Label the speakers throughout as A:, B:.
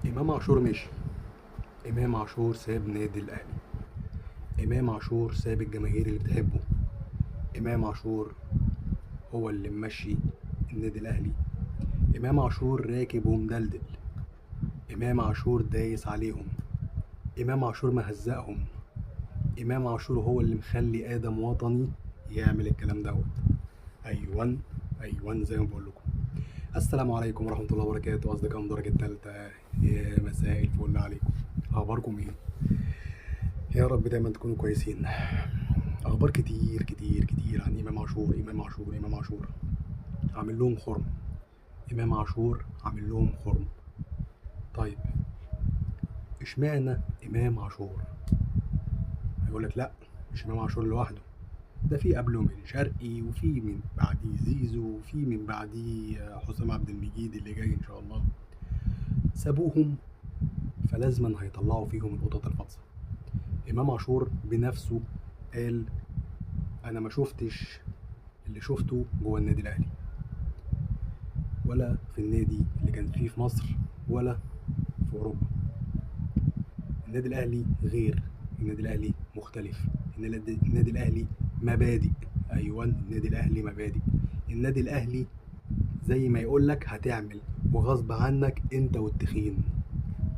A: امام عاشور مشي. امام عاشور ساب نادي الاهلي. امام عاشور ساب الجماهير اللي بتحبه. امام عاشور هو اللي ممشي النادي الاهلي. امام عاشور راكب ومدلدل. امام عاشور دايس عليهم. امام عاشور مهزقهم. امام عاشور هو اللي مخلي ادم وطني يعمل الكلام دوت. ايوان ايوان زي ما بقول لكم. السلام عليكم ورحمه الله وبركاته، اصدقاء من درجه الثالثه. يا مساء الفل عليكم. اخباركم ايه؟ يا رب دايما تكونوا كويسين. اخبار كتير كتير كتير عن امام عاشور. امام عاشور امام عاشور عامل لهم خرم. امام عاشور عامل لهم خرم. طيب اشمعنى امام عاشور؟ هيقول لك لا، مش امام عاشور لوحده، ده في قبله من شرقي، وفي من بعديه زيزو، وفي من بعديه حسام عبد المجيد اللي جاي ان شاء الله. سابوهم فلازما هيطلعوا فيهم القطط الفاطسه. امام عاشور بنفسه قال انا ما شفتش اللي شفته جوه النادي الاهلي، ولا في النادي اللي كان فيه في مصر، ولا في اوروبا. النادي الاهلي غير، النادي الاهلي مختلف. النادي الاهلي مبادئ. ايوه النادي الاهلي مبادئ. النادي الاهلي زي ما يقول لك هتعمل، وغصب عنك انت والتخين.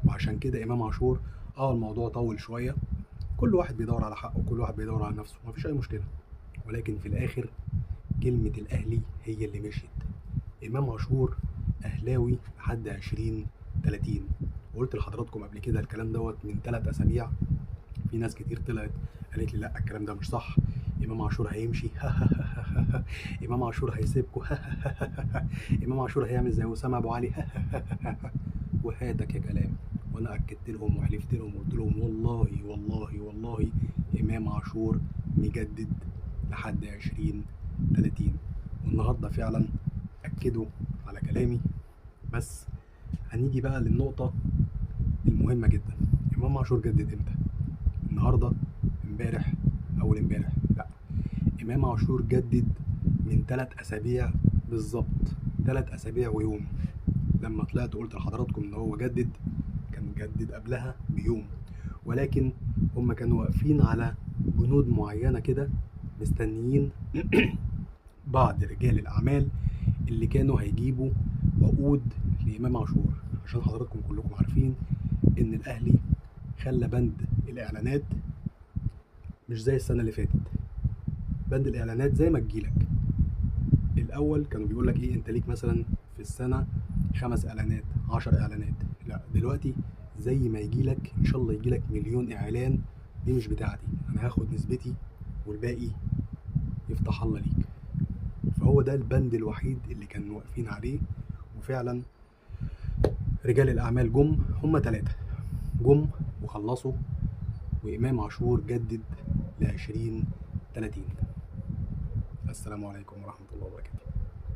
A: وعشان كده امام عاشور الموضوع طول شويه، كل واحد بيدور على حقه وكل واحد بيدور على نفسه، مفيش اي مشكله، ولكن في الاخر كلمه الاهلي هي اللي مشيت. امام عاشور اهلاوي لحد 2030. وقلت لحضراتكم قبل كده الكلام دوت من 3 اسابيع. في ناس كتير طلعت قالت لي لا الكلام ده مش صح، امام عاشور هيمشي امام عاشور هيسيبكم امام عاشور هيعمل زي اسامه ابو علي وهاتك يا كلام. وانا اكدت لهم وحلفت لهم وقلت لهم والله والله والله امام عاشور مجدد لحد 2030. والنهارده فعلا اكدوا على كلامي. بس هنيجي بقى للنقطه المهمه جدا. امام عاشور جدد امتى؟ النهارده؟ امبارح؟ اول امبارح؟ لا، امام عاشور جدد من 3 اسابيع بالظبط. 3 اسابيع ويوم. لما طلعت قلت لحضراتكم ان هو جدد، كان جدد قبلها بيوم، ولكن هم كانوا واقفين على بنود معينه كده، مستنيين بعض رجال الاعمال اللي كانوا هيجيبوا عقود لامام عاشور. عشان حضراتكم كلكم عارفين ان الاهلي خلى بند الاعلانات مش زي السنه اللي فاتت. بند الاعلانات زي ما تجيلك. الاول كانوا بيقول لك ايه، انت ليك مثلا في السنه 5 اعلانات 10 اعلانات. لا دلوقتي زي ما يجيلك، ان شاء الله يجيلك مليون اعلان، دي مش بتاعتي، انا هاخد نسبتي والباقي يفتح الله ليك. فهو ده البند الوحيد اللي كانوا واقفين عليه. وفعلا رجال الاعمال جم، هم 3 جم وخلصوا، وامام عاشور جدد ل 2030. السلام عليكم ورحمه الله وبركاته.